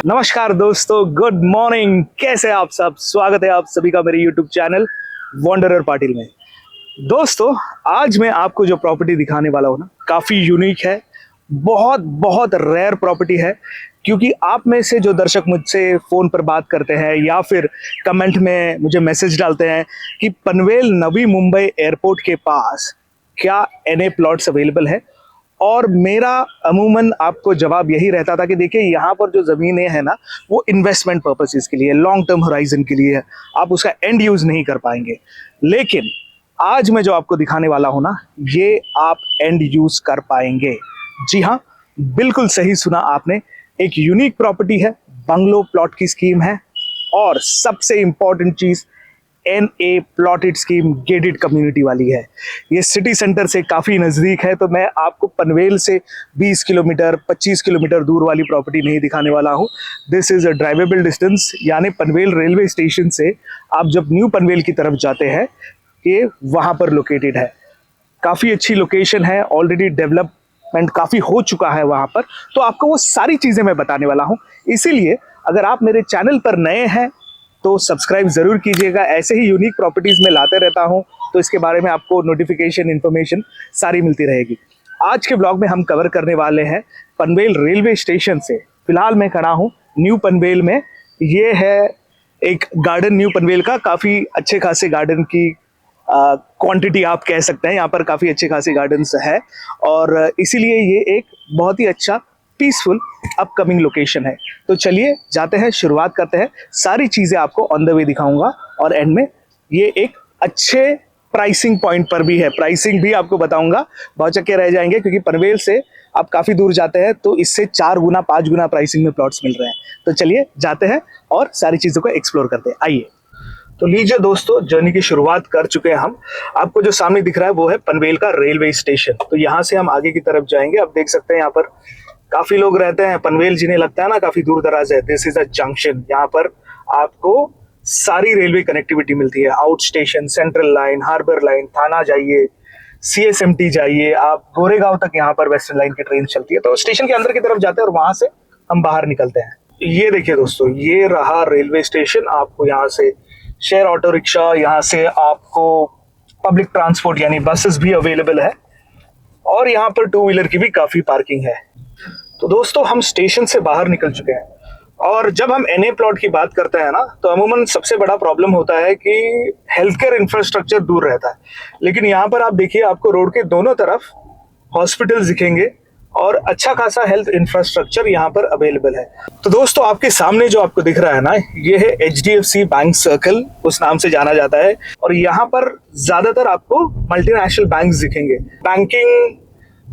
नमस्कार दोस्तों, good morning. कैसे आप सब? स्वागत है आप सभी का मेरे यूट्यूब चैनल वॉन्डरर पाटिल में। दोस्तों, आज मैं आपको जो प्रॉपर्टी दिखाने वाला हूँ ना, काफ़ी यूनिक है, बहुत बहुत रेयर प्रॉपर्टी है। क्योंकि आप में से जो दर्शक मुझसे फ़ोन पर बात करते हैं या फिर कमेंट में मुझे मैसेज डालते हैं कि पनवेल नवी मुंबई एयरपोर्ट के पास क्या एनए प्लॉट्स अवेलेबल है, और मेरा अमूमन आपको जवाब यही रहता था कि देखिए, यहाँ पर जो ज़मीनें हैं ना, वो इन्वेस्टमेंट पर्पसेस के लिए, लॉन्ग टर्म होराइजन के लिए है, आप उसका एंड यूज़ नहीं कर पाएंगे। लेकिन आज मैं जो आपको दिखाने वाला हूँ ना, ये आप एंड यूज़ कर पाएंगे। जी हाँ, बिल्कुल सही सुना आपने। एक यूनिक प्रॉपर्टी है, बंगलो प्लॉट की स्कीम है, और सबसे इम्पॉर्टेंट चीज़, NA plotted scheme gated community वाली है। ये सिटी सेंटर से काफ़ी नज़दीक है, तो मैं आपको पनवेल से 20 किलोमीटर 25 किलोमीटर दूर वाली प्रॉपर्टी नहीं दिखाने वाला हूँ। This is a drivable distance, यानी पनवेल रेलवे स्टेशन से आप जब न्यू पनवेल की तरफ जाते हैं, ये वहाँ पर लोकेटेड है। काफ़ी अच्छी लोकेशन है, ऑलरेडी डेवलपमेंट काफ़ी हो चुका है वहाँ पर, तो आपको वो सारी चीज़ें मैं बताने वाला हूँ। इसीलिए अगर आप मेरे चैनल पर नए हैं तो सब्सक्राइब ज़रूर कीजिएगा। ऐसे ही यूनिक प्रॉपर्टीज़ में लाते रहता हूँ, तो इसके बारे में आपको नोटिफिकेशन इन्फॉर्मेशन सारी मिलती रहेगी। आज के ब्लॉग में हम कवर करने वाले हैं पनवेल रेलवे स्टेशन से। फिलहाल मैं खड़ा हूँ न्यू पनवेल में। ये है एक गार्डन न्यू पनवेल का, काफ़ी अच्छे खासे गार्डन की क्वांटिटी आप कह सकते हैं। यहाँ पर काफ़ी अच्छे खासे गार्डन्स है, और इसीलिए ये एक बहुत ही अच्छा पीसफुल अपकमिंग लोकेशन है। तो चलिए जाते हैं, शुरुआत करते हैं। सारी चीज़ें आपको ऑन द वे दिखाऊंगा, और एंड में ये एक अच्छे प्राइसिंग पॉइंट पर भी है। प्राइसिंग भी आपको बताऊंगा, बहुत चक्के रह जाएंगे, क्योंकि पनवेल से आप काफ़ी दूर जाते हैं तो इससे 4 गुना 5 गुना प्राइसिंग में प्लॉट्स मिल रहे हैं। तो चलिए जाते हैं और सारी चीज़ों को एक्सप्लोर करते हैं। आइए, तो लीजिए दोस्तों, जर्नी की शुरुआत कर चुके हैं हम। आपको जो सामने दिख रहा है वो है पनवेल का रेलवे स्टेशन। तो यहाँ से हम आगे की तरफ जाएंगे। आप देख सकते हैं यहाँ पर काफी लोग रहते हैं। पनवेल जिन्हें लगता है ना काफी दूर दराज है, दिस इज अ जंक्शन। यहाँ पर आपको सारी रेलवे कनेक्टिविटी मिलती है। Out station, central line, harbour line, Thane जाइए, सीएसएमटी जाइए, आप गोरेगांव तक यहाँ पर वेस्टर्न लाइन की ट्रेन चलती है। तो स्टेशन के अंदर की तरफ जाते हैं और वहां से हम बाहर निकलते हैं। ये देखिए दोस्तों, ये रहा रेलवे स्टेशन। आपको यहाँ से शेयर ऑटो रिक्शा, यहाँ से आपको पब्लिक ट्रांसपोर्ट यानी बसेस भी अवेलेबल है, और यहाँ पर 2 व्हीलर की भी काफी पार्किंग है। तो दोस्तों, हम स्टेशन से बाहर निकल चुके हैं, और जब हम एनए प्लॉट की बात करते हैं ना, तो अमूमन सबसे बड़ा प्रॉब्लम होता है कि हेल्थ केयर इंफ्रास्ट्रक्चर दूर रहता है। लेकिन यहाँ पर आप देखिए, आपको रोड के दोनों तरफ हॉस्पिटल्स दिखेंगे, और अच्छा खासा हेल्थ इंफ्रास्ट्रक्चर यहाँ पर अवेलेबल है। तो दोस्तों, आपके सामने जो आपको दिख रहा है ना, ये है एचडीएफसी बैंक सर्कल, उस नाम से जाना जाता है। और यहाँ पर ज्यादातर आपको मल्टीनेशनल बैंक्स दिखेंगे। बैंकिंग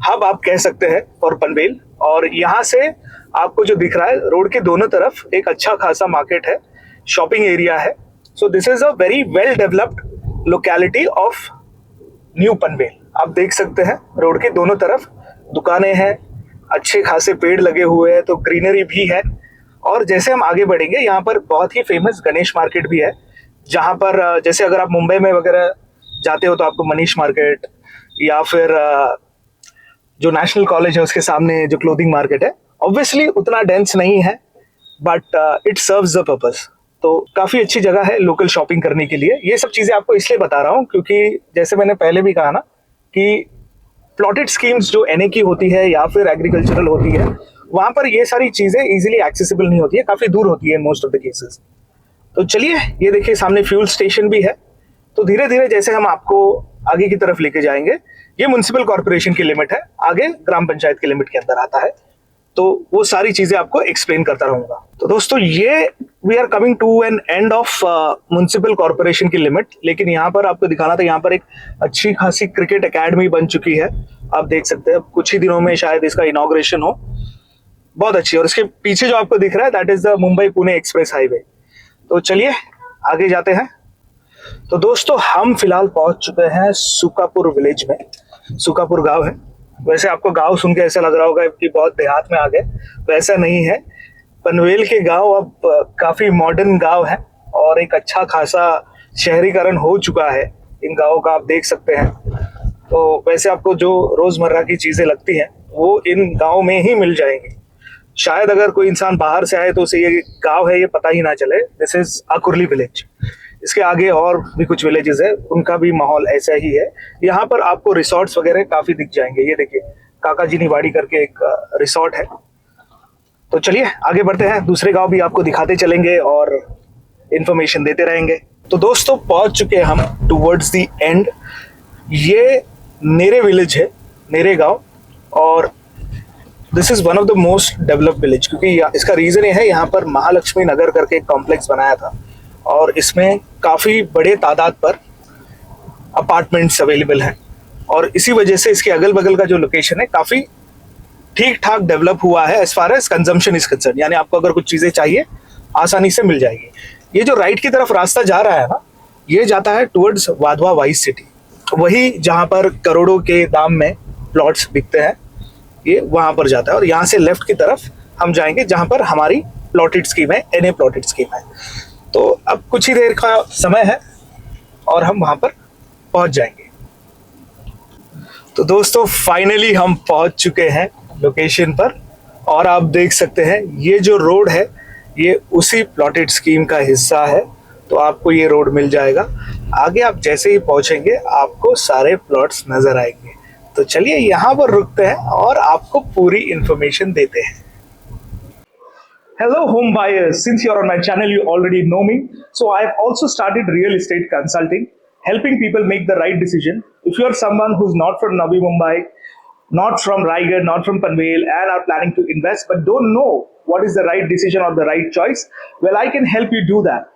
हब आप कह सकते हैं फॉर पनवेल। और यहाँ से आपको जो दिख रहा है, रोड के दोनों तरफ एक अच्छा खासा मार्केट है, शॉपिंग एरिया है। So this is a very well developed locality of new Panvel. आप देख सकते हैं रोड के दोनों तरफ दुकानें हैं, अच्छे खासे पेड़ लगे हुए हैं, तो ग्रीनरी भी है। और जैसे हम आगे बढ़ेंगे, यहाँ पर बहुत ही फेमस गणेश मार्केट भी है, जहाँ पर जैसे अगर आप मुंबई में वगैरह जाते हो तो आपको मनीष मार्केट, या फिर जो नेशनल कॉलेज है उसके सामने जो क्लोथिंग मार्केट है, ऑब्वियसली उतना डेंस नहीं है, but it serves the purpose. तो काफ़ी अच्छी जगह है लोकल शॉपिंग करने के लिए। ये सब चीज़ें आपको इसलिए बता रहा हूँ क्योंकि जैसे मैंने पहले भी कहा ना कि प्लॉटेड स्कीम्स जो एनए की होती है या फिर एग्रीकल्चरल होती है, वहाँ पर ये सारी चीज़ें इजीली एक्सेसिबल नहीं होती है, काफ़ी दूर होती है मोस्ट ऑफ द केसेस। तो चलिए, ये देखिए सामने फ्यूल स्टेशन भी है। तो धीरे धीरे जैसे हम आपको आगे की तरफ लेके जाएंगे, ये म्युनिसिपल कॉर्पोरेशन की लिमिट है, आगे ग्राम पंचायत की लिमिट के अंदर आता है। तो वो सारी चीजें आपको एक्सप्लेन करता रहूंगा। तो दोस्तों, ये we are coming to an end of municipal corporation की लिमिट। लेकिन यहाँ पर आपको दिखाना था, यहाँ पर एक अच्छी खासी क्रिकेट एकेडमी बन चुकी है। आप देख सकते हैं, कुछ ही दिनों में शायद इसका इनॉग्रेशन हो। बहुत अच्छी। और इसके पीछे जो आपको दिख रहा है, that is the Mumbai Pune express highway. तो चलिए आगे जाते हैं। तो दोस्तों, हम फिलहाल पहुंच चुके हैं सुकापुर विलेज में। सुकापुर गांव है। वैसे आपको गांव सुन के ऐसा लग रहा होगा कि बहुत देहात में आ गए, वैसा नहीं है। पनवेल के गांव अब काफी मॉडर्न गांव है, और एक अच्छा खासा शहरीकरण हो चुका है इन गांवों का, आप देख सकते हैं। तो वैसे आपको जो रोजमर्रा की चीजें लगती हैं वो इन गांव में ही मिल जाएंगी। शायद अगर कोई इंसान बाहर से आए तो उसे ये गांव है ये पता ही ना चले। This is Akurli village. इसके आगे और भी कुछ विलेजेस है, उनका भी माहौल ऐसा ही है। यहाँ पर आपको रिसोर्ट्स वगैरह काफी दिख जाएंगे। ये देखिए काका जी निवाड़ी करके एक रिसोर्ट है। तो चलिए आगे बढ़ते हैं, दूसरे गांव भी आपको दिखाते चलेंगे और इंफॉर्मेशन देते रहेंगे। तो दोस्तों पहुंच चुके हैं हम टुवर्ड्स द एंड। ये नेरे विलेज है, नेरे गांव, और this is one of the most developed village, क्योंकि इसका रीजन ये है यहाँ पर महालक्ष्मी नगर करके एक कॉम्प्लेक्स बनाया था और इसमें काफी बड़े तादाद पर अपार्टमेंट्स अवेलेबल हैं और इसी वजह से इसके अगल बगल का जो लोकेशन है काफी ठीक ठाक डेवलप हुआ है as far as consumption is concern. यानी आपको अगर कुछ चीजें चाहिए आसानी से मिल जाएगी। ये जो राइट की तरफ रास्ता जा रहा है ना, ये जाता है टुवर्ड्स वाधवा वाइस सिटी, वही जहां पर करोड़ों के दाम में प्लॉट्स बिकते हैं, ये वहां पर जाता है। और यहाँ से लेफ्ट की तरफ हम जाएंगे जहां पर हमारी प्लॉटेड स्कीम है, NA प्लॉटेड स्कीम है। तो अब कुछ ही देर का समय है और हम वहां पर पहुंच जाएंगे। तो दोस्तों फाइनली हम पहुंच चुके हैं लोकेशन पर और आप देख सकते हैं ये जो रोड है ये उसी प्लॉटेड स्कीम का हिस्सा है। तो आपको ये रोड मिल जाएगा। आगे आप जैसे ही पहुंचेंगे आपको सारे प्लॉट्स नजर आएंगे। तो चलिए यहाँ पर रुकते हैं और आपको पूरी इंफॉर्मेशन देते हैं। Hello home buyers, since you're on my channel you already know me. So I've also started real estate consulting, helping people make the right decision. If you're someone who's not from Navi Mumbai, not from Raigad, not from Panvel and are planning to invest but don't know what is the right decision or the right choice, well I can help you do that.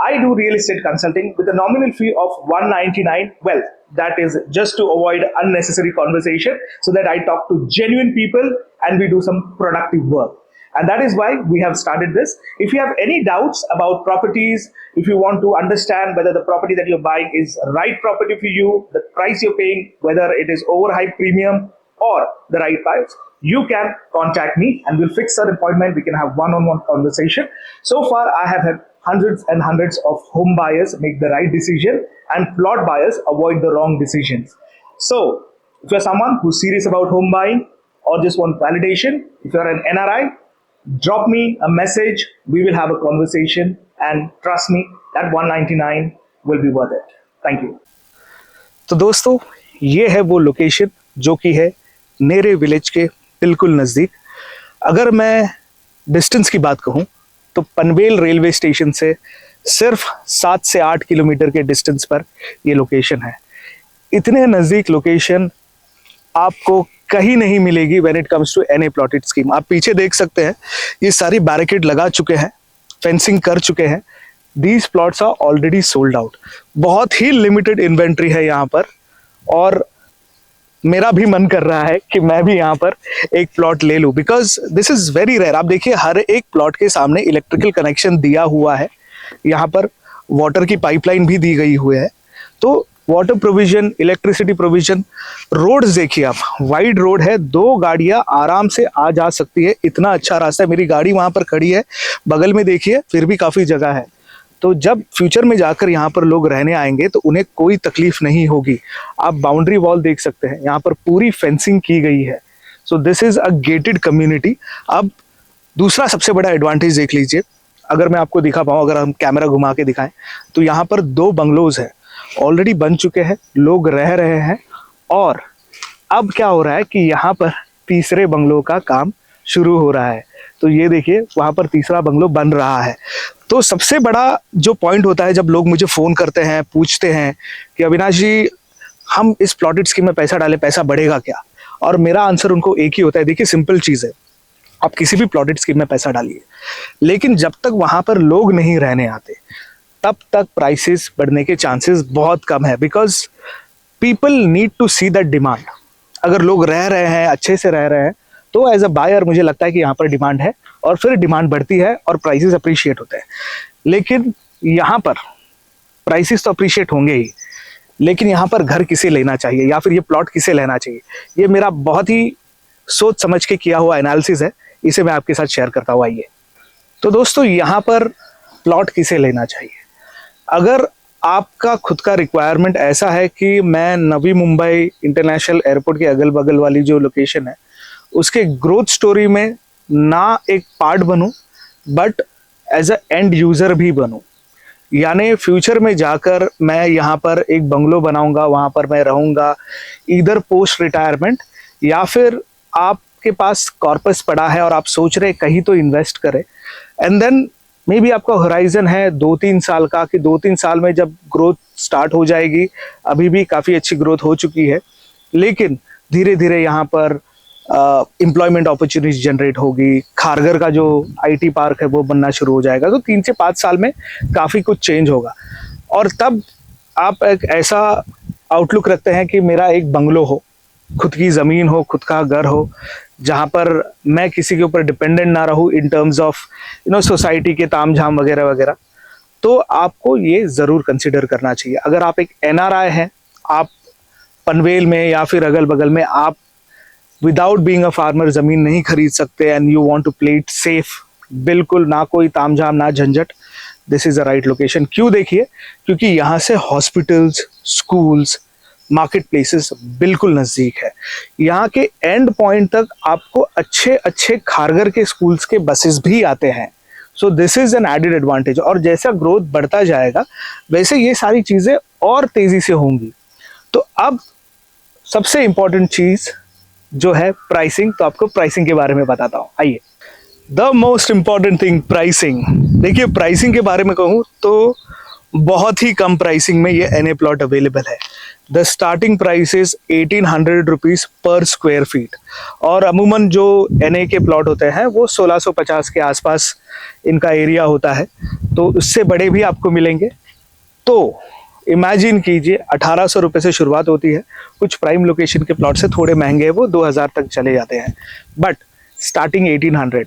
I do real estate consulting with a nominal fee of $199. Well, that is just to avoid unnecessary conversation so that I talk to genuine people and we do some productive work. And that is why we have started this. If you have any doubts about properties, if you want to understand whether the property that you're buying is right property for you, the price you're paying, whether it is overhyped premium or the right price, you can contact me and we'll fix an appointment. We can have one-on-one conversation. So far, I have had hundreds and hundreds of home buyers make the right decision and plot buyers avoid the wrong decisions. So, if you're someone who's serious about home buying or just want validation, if you're an NRI, drop me a message. We will have a conversation and trust me, that $199 will be worth it. Thank you. तो दोस्तों ये है वो location जो कि है नेरे village के बिल्कुल नज़दीक। अगर मैं डिस्टेंस की बात कहूँ तो पनवेल रेलवे स्टेशन से सिर्फ 7 से 8 किलोमीटर के डिस्टेंस पर ये लोकेशन है। इतने नज़दीक लोकेशन आपको कहीं नहीं मिलेगी when it comes to NA plotted scheme. आप पीछे देख सकते हैं ये सारी बैरिकेड लगा चुके हैं, फेंसिंग कर चुके हैं। These plots are already sold out. बहुत ही लिमिटेड इन्वेंट्री है यहाँ पर और मेरा भी मन कर रहा है कि मैं भी यहाँ पर एक प्लॉट ले लूँ because this is very rare. आप देखिए हर एक प्लॉट के सामने इलेक्ट्रिकल कनेक्शन दिया हुआ है, यहाँ पर वाटर की पाइपलाइन भी दी गई हुई है। तो water provision, electricity provision, roads देखिए आप, वाइड रोड है, 2 गाड़ियां आराम से आ जा सकती है। इतना अच्छा रास्ता है, मेरी गाड़ी वहां पर खड़ी है, बगल में देखिए फिर भी काफी जगह है। तो जब फ्यूचर में जाकर यहाँ पर लोग रहने आएंगे तो उन्हें कोई तकलीफ नहीं होगी। आप बाउंड्री वॉल देख सकते हैं, यहाँ पर पूरी फेंसिंग की गई है। So this is a gated community. अब दूसरा सबसे बड़ा एडवांटेज देख लीजिए, अगर मैं आपको दिखा पाऊँ, अगर हम कैमरा घुमा के दिखाएं तो यहाँ पर 2 बंगलोज है, ऑलरेडी बन चुके हैं, लोग रह रहे हैं। और अब क्या हो रहा है कि यहाँ पर तीसरे बंगलो का काम शुरू हो रहा है। तो ये देखिए वहाँ पर तीसरा बंगलो बन रहा है। तो सबसे बड़ा जो पॉइंट होता है जब लोग मुझे फ़ोन करते हैं, पूछते हैं कि अविनाश जी हम इस प्लॉटेड स्कीम में पैसा डालें, पैसा बढ़ेगा क्या? और मेरा आंसर उनको एक ही होता है, देखिए सिंपल चीज़ है, आप किसी भी प्लॉटेड स्कीम में पैसा डालिए, लेकिन जब तक वहाँ पर लोग नहीं रहने आते तब तक प्राइसेस बढ़ने के चांसेस बहुत कम है। Because people need to see that demand. अगर लोग रह रहे हैं, अच्छे से रह रहे हैं, तो एज अ बायर मुझे लगता है कि यहाँ पर डिमांड है और फिर डिमांड बढ़ती है और प्राइसेस अप्रिशिएट होते हैं। लेकिन यहाँ पर प्राइसेस तो अप्रिशिएट होंगे ही, लेकिन यहाँ पर घर किसे लेना चाहिए या फिर ये प्लॉट किसे लेना चाहिए, ये मेरा बहुत ही सोच समझ के किया हुआ एनालिसिस है। इसे मैं आपके साथ शेयर करता हुआ। आइए तो दोस्तों यहाँ पर प्लॉट किसे लेना चाहिए। अगर आपका खुद का रिक्वायरमेंट ऐसा है कि मैं नवी मुंबई इंटरनेशनल एयरपोर्ट के अगल बगल वाली जो लोकेशन है उसके ग्रोथ स्टोरी में ना एक पार्ट बनूं but as a end user भी बनूं। यानी फ्यूचर में जाकर मैं यहाँ पर एक बंगलो बनाऊंगा, वहाँ पर मैं रहूँगा इधर पोस्ट रिटायरमेंट, या फिर आपके पास कॉर्पस पड़ा है और आप सोच रहे कहीं तो इन्वेस्ट करें, एंड देन मे बी आपका होराइजन है 2-3 साल का कि 2-3 साल में जब ग्रोथ स्टार्ट हो जाएगी, अभी भी काफ़ी अच्छी ग्रोथ हो चुकी है, लेकिन धीरे धीरे यहाँ पर एम्प्लॉयमेंट अपॉर्चुनिटी जनरेट होगी, खारघर का जो आईटी पार्क है वो बनना शुरू हो जाएगा, तो 3 से 5 साल में काफ़ी कुछ चेंज होगा। और तब आप एक ऐसा आउटलुक रखते हैं कि मेरा एक बंगलो हो, खुद की ज़मीन हो, खुद का घर हो, जहाँ पर मैं किसी के ऊपर डिपेंडेंट ना रहूँ इन टर्म्स ऑफ सोसाइटी के तामझाम वगैरह वगैरह, तो आपको ये ज़रूर कंसिडर करना चाहिए। अगर आप एक एनआरआई हैं, आप पनवेल में या फिर अगल बगल में आप विदाउट बीइंग अ फार्मर ज़मीन नहीं खरीद सकते and you want to play it safe, बिल्कुल ना कोई तामझाम ना झंझट, this is the right location. क्यों? देखिए, क्योंकि यहाँ से हॉस्पिटल्स, स्कूल्स, मार्केट प्लेसेस बिल्कुल नज़दीक है। यहाँ के एंड पॉइंट तक आपको अच्छे अच्छे खारघर के स्कूल्स के बसेस भी आते हैं, so this is an added advantage. और जैसा ग्रोथ बढ़ता जाएगा वैसे ये सारी चीज़ें और तेज़ी से होंगी। तो अब सबसे इम्पॉर्टेंट चीज़ जो है प्राइसिंग, तो आपको प्राइसिंग के बारे में बताता हूँ। आइए, the most important thing pricing. देखिए, प्राइसिंग के बारे में कहूँ तो बहुत ही कम प्राइसिंग में ये एनए प्लॉट अवेलेबल है। The starting price is 1800 rupees पर स्क्वायर फीट, और अमूमन जो एनए के प्लॉट होते हैं वो 1650 के आसपास इनका एरिया होता है, तो उससे बड़े भी आपको मिलेंगे। तो इमेजिन कीजिए 1800 रुपये से शुरुआत होती है, कुछ प्राइम लोकेशन के प्लॉट से थोड़े महंगे हैं, वो 2000 तक चले जाते हैं, but starting 1800।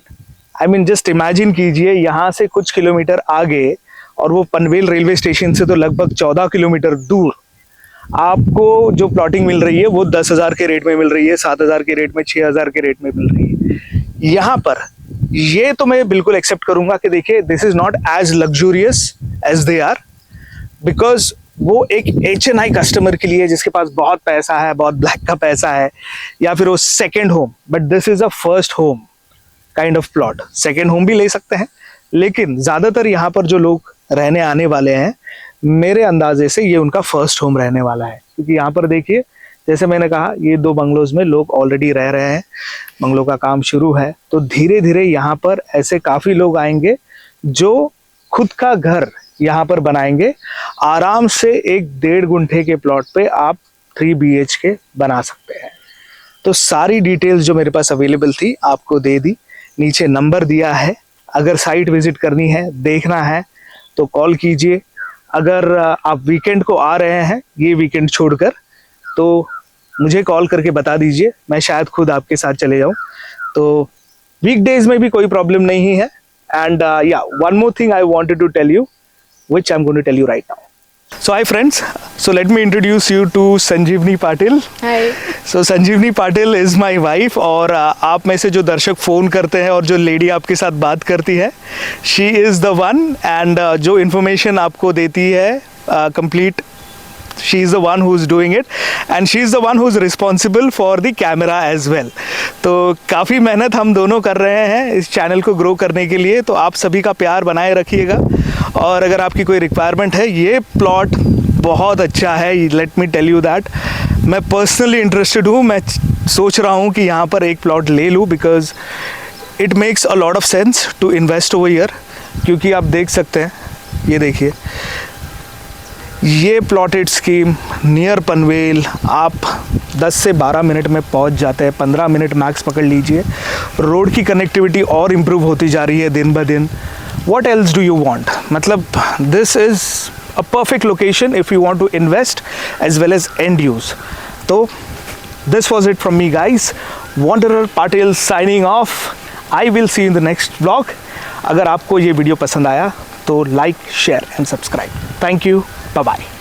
I mean just imagine कीजिए, यहाँ से कुछ किलोमीटर आगे और वो पनवेल रेलवे स्टेशन से तो लगभग 14 किलोमीटर दूर आपको जो प्लॉटिंग मिल रही है वो 10,000 के रेट में मिल रही है, 7,000 के रेट में, 6,000 के रेट में मिल रही है। यहाँ पर ये तो मैं बिल्कुल एक्सेप्ट करूंगा कि देखिए this is not as luxurious as they are, because वो एक HNI कस्टमर के लिए जिसके पास बहुत पैसा है, बहुत ब्लैक का पैसा है, या फिर वो second home, but this is a first home kind of plot. Second home भी ले सकते हैं, लेकिन ज़्यादातर यहाँ पर जो लोग रहने आने वाले हैं, मेरे अंदाजे से ये उनका फर्स्ट होम रहने वाला है। क्योंकि यहाँ पर देखिए, जैसे मैंने कहा, ये 2 बंगलोज में लोग ऑलरेडी रह रहे हैं, बंगलों का काम शुरू है, तो धीरे धीरे यहाँ पर ऐसे काफ़ी लोग आएंगे जो खुद का घर यहाँ पर बनाएंगे। आराम से 1-1.5 गुंठे के प्लॉट पे आप 3 BHK बना सकते हैं। तो सारी डिटेल्स जो मेरे पास अवेलेबल थी आपको दे दी, नीचे नंबर दिया है। अगर साइट विजिट करनी है, देखना है, तो कॉल कीजिए। अगर आप वीकेंड को आ रहे हैं, ये वीकेंड छोड़कर, तो मुझे कॉल करके बता दीजिए, मैं शायद खुद आपके साथ चले जाऊं। तो वीकडेज में भी कोई प्रॉब्लम नहीं है। एंड या one more thing I wanted to tell you, which I'm going to tell you right now. So hi friends, so let me introduce you to Sanjeevani Patil. Hi. So Sanjeevani Patil is my wife, और आप में से जो दर्शक phone करते हैं और जो लेडी आपके साथ बात करती है, she is the one, and जो information आपको देती है complete, she is the one who is doing it, and she is the one who is responsible for the camera as well. तो काफ़ी मेहनत हम दोनों कर रहे हैं इस चैनल को ग्रो करने के लिए, तो आप सभी का प्यार बनाए रखिएगा। और अगर आपकी कोई रिक्वायरमेंट है, ये प्लॉट बहुत अच्छा है, let me tell you that. मैं पर्सनली इंटरेस्टेड हूँ, मैं सोच रहा हूँ कि यहाँ पर एक प्लॉट ले लूँ, because it makes a lot of sense to invest over here. क्योंकि आप देख सकते हैं, ये देखिए, ये प्लॉटेड स्कीम नियर पनवेल, आप 10 से 12 मिनट में पहुंच जाते हैं, 15 मिनट मैक्स पकड़ लीजिए। रोड की कनेक्टिविटी और इम्प्रूव होती जा रही है दिन ब दिन। What else do you want? मतलब this is a perfect location if you want to invest as well as end use. तो this was it from me guys, Wanderer Patil signing off. I will see in the next blog. अगर आपको ये video पसंद आया तो like, share and subscribe. Thank you, bye bye.